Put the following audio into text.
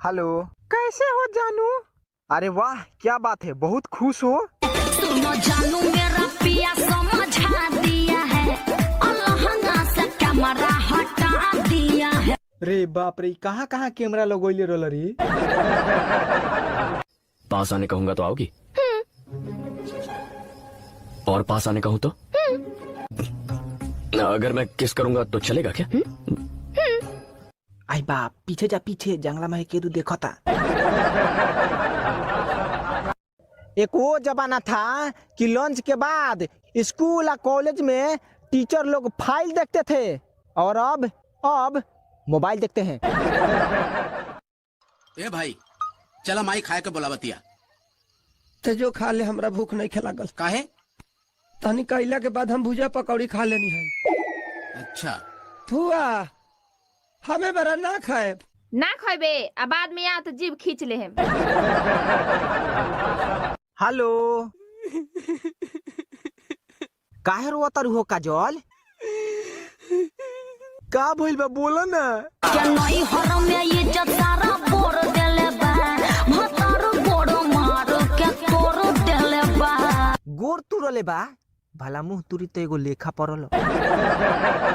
Hello, कैसे हो जानू? अरे वाह, क्या बात है, बहुत खुश हो। सुनो जानू, मेरा पिया समझा दिया है, अल्लाह से कैमरा हटा दिया है। रे बाप रे, कहाँ कहाँ कैमरा लगोइले रोल रे। पास आने कहूंगा तो आओगी? और पास आने कहूँ तो? अगर मैं किस करूंगा तो चलेगा क्या? आई बाप, पीछे जा पीछे, जंगला में केदू देखो था। एक वो जमाना था कि लंच के बाद स्कूल या कॉलेज में टीचर लोग फाइल देखते थे, और अब मोबाइल देखते हैं। ए भाई, चला माई खाए के बोला बतिया। ते जो खा ले, हमरा भूख नहीं लागल। काहे? तनी कइला के बाद हम भुजा पकौड़ी खा लेनी है। अच्छा, फुआ हमें बरा ना खाए। ना खाबे, अब बाद में आ तो जीभ खींच ले हम। हेलो, काहे रोतर हो काजल? का भइल बा, बोला ना। क्या नई हर में ये जतारा बोर देले बा, भतार गोड़ मार के तोड़ देले बा। गोर तुरले बा, भला मुंह तुरी तो एगो लेखा पड़ल।